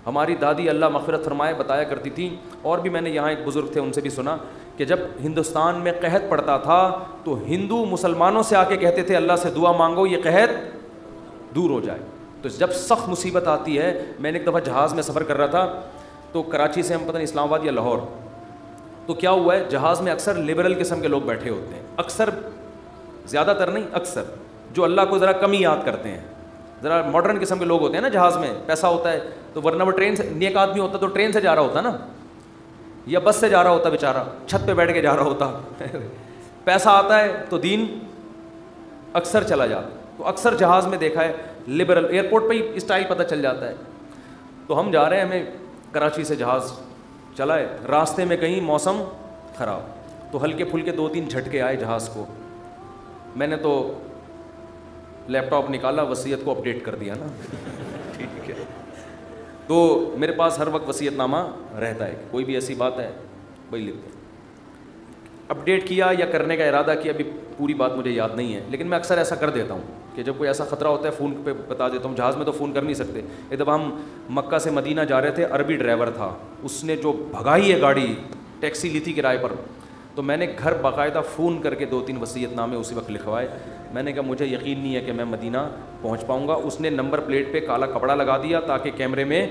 हमारी दादी अल्लाह मग़फ़िरत फरमाए बताया करती थी, और भी मैंने यहाँ एक बुज़ुर्ग थे उनसे भी सुना कि जब हिंदुस्तान में कहत पड़ता था तो हिंदू मुसलमानों से आके कहते थे अल्लाह से दुआ मांगो ये कहत दूर हो जाए। तो जब सख्त मुसीबत आती है, मैंने एक दफ़ा जहाज़ में सफ़र कर रहा था, तो कराची से हम पता नहीं इस्लामाबाद या लाहौर, तो क्या हुआ है जहाज़ में अक्सर लिबरल किस्म के लोग बैठे होते हैं, अक्सर, ज़्यादातर नहीं अक्सर, जो अल्लाह को ज़रा कम ही याद करते हैं, ज़रा मॉडर्न किस्म के लोग होते हैं ना, जहाज़ में पैसा होता है तो, वरना वो ट्रेन से, नेक आदमी होता तो ट्रेन से जा रहा होता ना, या बस से जा रहा होता बेचारा, छत पे बैठ के जा रहा होता पैसा आता है तो दीन अक्सर चला जाता। तो अक्सर जहाज़ में देखा है लिबरल, एयरपोर्ट पे ही स्टाइल पता चल जाता है। तो हम जा रहे हैं, हमें कराची से जहाज़ चला है, रास्ते में कहीं मौसम ख़राब, तो हल्के फुल्के 2-3 झटके आए जहाज़ को। मैंने तो लैपटॉप निकाला, वसीयत को अपडेट कर दिया ना ठीक है, तो मेरे पास हर वक्त वसीयतनामा रहता है, कोई भी ऐसी बात है वही लिखते हैं। अपडेट किया या करने का इरादा किया, अभी पूरी बात मुझे याद नहीं है, लेकिन मैं अक्सर ऐसा कर देता हूँ कि जब कोई ऐसा ख़तरा होता है फ़ोन पे बता देता हूँ। जहाज़ में तो फ़ोन कर नहीं सकते। एक दफ़ा हम मक्का से मदीना जा रहे थे, अरबी ड्राइवर था, उसने जो भगाई है गाड़ी, टैक्सी ली थी किराए पर, तो मैंने घर बाकायदा फ़ोन करके 2-3 वसीयतनामे उसी वक्त लिखवाए। मैंने कहा मुझे यकीन नहीं है कि मैं मदीना पहुँच पाऊँगा। उसने नंबर प्लेट पे काला कपड़ा लगा दिया ताकि कैमरे में,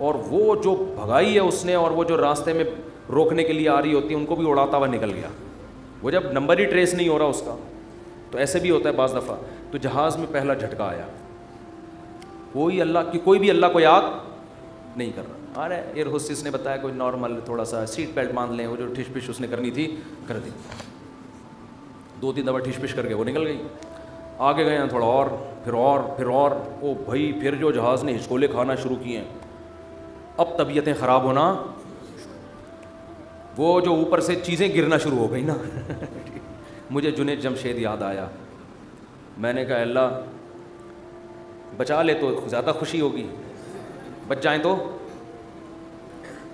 और वो जो भगाई है उसने, और वो जो रास्ते में रोकने के लिए आ रही होती है उनको भी उड़ाता हुआ निकल गया। वो जब नंबर ही ट्रेस नहीं हो रहा उसका, तो ऐसे भी होता है बाज़ दफ़ा। तो जहाज़ में पहला झटका आया, कोई भी अल्लाह को याद नहीं कर रहा। अरे एयर होस्टेस ने बताया कोई नॉर्मल थोड़ा सा सीट बेल्ट बांध लें, वो जो ठिश पिश उसने करनी थी कर दी। 2-3 दफ़ा ठिश पिश करके वो निकल गई। आगे गए थोड़ा और, फिर और, ओ भाई फिर जो जहाज़ ने हिचकोले खाना शुरू किए हैं, अब तबीयतें ख़राब होना, वो जो ऊपर से चीज़ें गिरना शुरू हो गई ना मुझे जुनैद जमशेद याद आया। मैंने कहा अल्लाह बचा ले तो ज़्यादा खुशी होगी, बच जाएं तो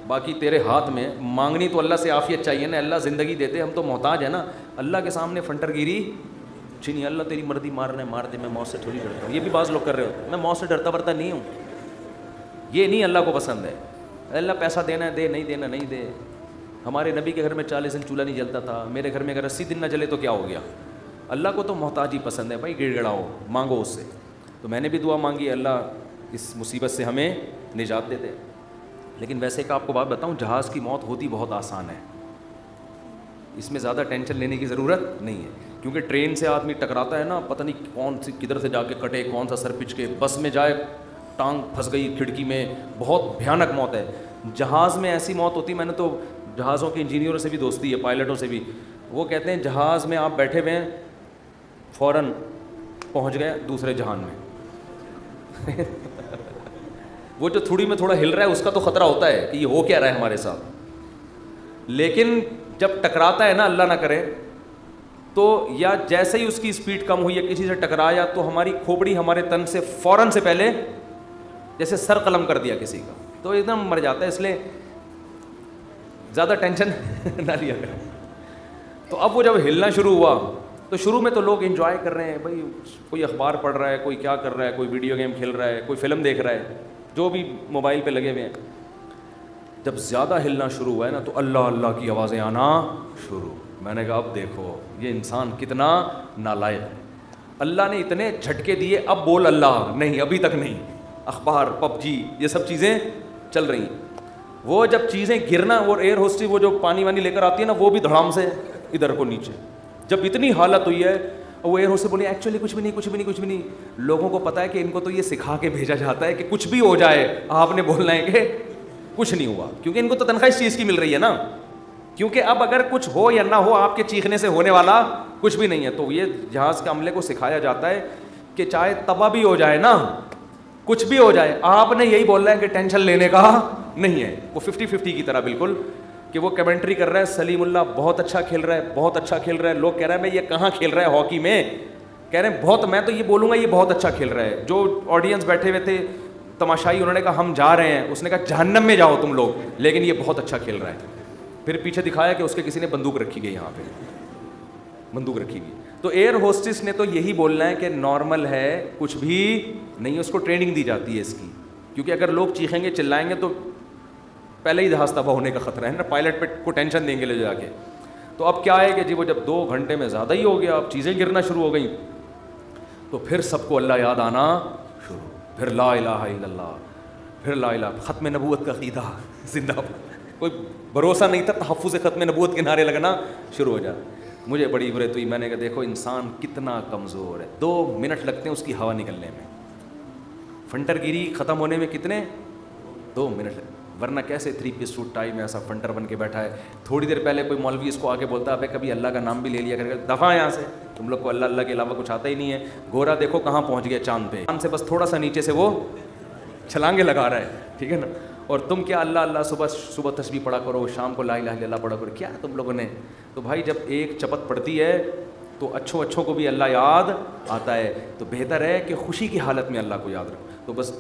बाकी तेरे हाथ में। मांगनी तो अल्लाह से आफियत चाहिए ना, अल्लाह ज़िंदगी देते, हम तो मोहताज है ना। अल्लाह के सामने फंटरगिरी नहीं, अल्लाह तेरी मर्जी, मारने मार दे, मैं मौत से थोड़ी डरता हूँ। ये भी बाज़ लोग कर रहे होते हैं, मैं मौत से डरता वरता नहीं हूँ, ये नहीं अल्लाह को पसंद है। अल्लाह पैसा देना है दे, नहीं देना नहीं दे। हमारे नबी के घर में 40 दिन चूल्हा नहीं जलता था, मेरे घर में अगर 80 दिन ना जले तो क्या हो गया। अल्लाह को तो मोहताजी पसंद है भाई, गिड़गिड़ाओ, मांगो उससे। तो मैंने भी दुआ मांगी, अल्लाह इस मुसीबत से हमें निजात दे दे। लेकिन वैसे एक आपको बात बताऊं, जहाज़ की मौत होती बहुत आसान है, इसमें ज़्यादा टेंशन लेने की ज़रूरत नहीं है। क्योंकि ट्रेन से आदमी टकराता है ना, पता नहीं कौन सी किधर से जाके कटे, कौन सा सर पिच के, बस में जाए टांग फंस गई खिड़की में, बहुत भयानक मौत है। जहाज़ में ऐसी मौत होती, मैंने तो जहाज़ों के इंजीनियरों से भी दोस्ती है, पायलटों से भी, वो कहते हैं जहाज़ में आप बैठे हुए हैं, फ़ौरन पहुंच गए दूसरे जहान में वो जो थोड़ी में थोड़ा हिल रहा है उसका तो ख़तरा होता है कि ये हो क्या रहा है हमारे साथ। लेकिन जब टकराता है ना, अल्लाह ना करे, तो या जैसे ही उसकी स्पीड कम हुई है, किसी से टकराया, तो हमारी खोपड़ी हमारे तन से फ़ौरन से पहले जैसे सर कलम कर दिया किसी का, तो एकदम मर जाता है। इसलिए ज़्यादा टेंशन ना लिया करें। तो अब वो जब हिलना शुरू हुआ, तो शुरू में तो लोग एंजॉय कर रहे हैं भाई, कोई अखबार पढ़ रहा है, कोई क्या कर रहा है, कोई वीडियो गेम खेल रहा है, कोई फिल्म देख रहा है, जो भी मोबाइल पे लगे हुए हैं। जब ज़्यादा हिलना शुरू हुआ है ना, तो अल्लाह अल्लाह की आवाज़ें आना शुरू। मैंने कहा अब देखो ये इंसान कितना नालायक है, अल्लाह ने इतने झटके दिए, अब बोल अल्लाह नहीं, अभी तक नहीं। अखबार, पबजी, ये सब चीज़ें चल रही। वो जब चीज़ें गिरना, वो एयर होस्टेस वो जो पानी वानी लेकर आती है ना, वो भी धड़ाम से इधर को नीचे, जब इतनी हालत हुई है, वो एयर होस्टेस बोली एक्चुअली कुछ भी नहीं, कुछ भी नहीं, कुछ भी नहीं। लोगों को पता है कि इनको तो ये सिखा के भेजा जाता है कि कुछ भी हो जाए आपने बोलना है कि कुछ नहीं हुआ, क्योंकि इनको तो तनख्वाह इस चीज़ की मिल रही है ना। क्योंकि अब अगर कुछ हो या ना हो, आपके चीखने से होने वाला कुछ भी नहीं है। तो ये जहाज़ के अमले को सिखाया जाता है कि चाहे तबाह भी हो जाए ना, कुछ भी हो जाए, आपने यही बोलना है कि टेंशन लेने का नहीं है। वो 50-50 की तरह बिल्कुल, कि वो कमेंट्री कर रहा है, सलीमुल्लाह बहुत अच्छा खेल रहा है, बहुत अच्छा खेल रहा है। लोग कह रहे हैं मैं ये कहाँ खेल रहा है हॉकी में, कह रहे हैं बहुत, मैं तो ये बोलूँगा ये बहुत अच्छा खेल रहा है। जो ऑडियंस बैठे हुए थे तमाशाई, उन्होंने कहा हम जा रहे हैं, उसने कहा जहन्नम में जाओ तुम लोग, लेकिन ये बहुत अच्छा खेल रहा है। फिर पीछे दिखाया कि उसके किसी ने बंदूक रखी गई, यहाँ पे बंदूक रखी गई। तो एयर होस्टेस ने तो यही बोलना है कि नॉर्मल है, कुछ भी नहीं है, उसको ट्रेनिंग दी जाती है इसकी क्योंकि अगर लोग चीखेंगे चिल्लाएंगे तो पहले ही जहाज़ तबाह होने का ख़तरा है ना, पायलट पे को टेंशन देंगे ले जाके। तो अब क्या है कि जी वो जब 2 घंटे में ज़्यादा ही हो गया, अब चीज़ें गिरना शुरू हो गई, तो फिर सबको अल्लाह याद आना शुरू, फिर ला इलाहा इल्लल्लाह, फिर ला इलाहा, ख़त्म नबूवत का क़ीदा जिंदाबाद। कोई भरोसा नहीं था, तहफ़्फ़ुज़ ख़त्म नबूवत के नारे लगना शुरू हो जाए। मुझे बड़ी इबरत हुई, मैंने कहा देखो इंसान कितना कमज़ोर है, 2 मिनट लगते हैं उसकी हवा निकलने में, फंटरगिरी ख़त्म होने में कितने 2 मिनट, वरना कैसे 3 पीस सूट टाई में ऐसा फंटर बन के बैठा है। थोड़ी देर पहले कोई मौलवी इसको आके बोलता है अबे कभी अल्लाह का नाम भी ले लिया करके, दफ़ा यहाँ से, तुम लोग को अल्लाह अल्लाह के अलावा कुछ आता ही नहीं है। गोरा देखो कहाँ पहुँच गया चाँद पे, चाँद से बस थोड़ा सा नीचे से वो छलांगे लगा रहा है, ठीक है ना। और तुम क्या अल्लाह अल्लाह सुबह तस्बीह पढ़ा करो, शाम को ला इलाहा इल्लल्लाह पढ़ा करो, क्या तुम लोगों ने। तो भाई जब एक चपत पड़ती है तो अच्छों को भी अल्लाह याद आता है, तो बेहतर है कि खुशी की हालत में अल्लाह को याद रखो। तो बस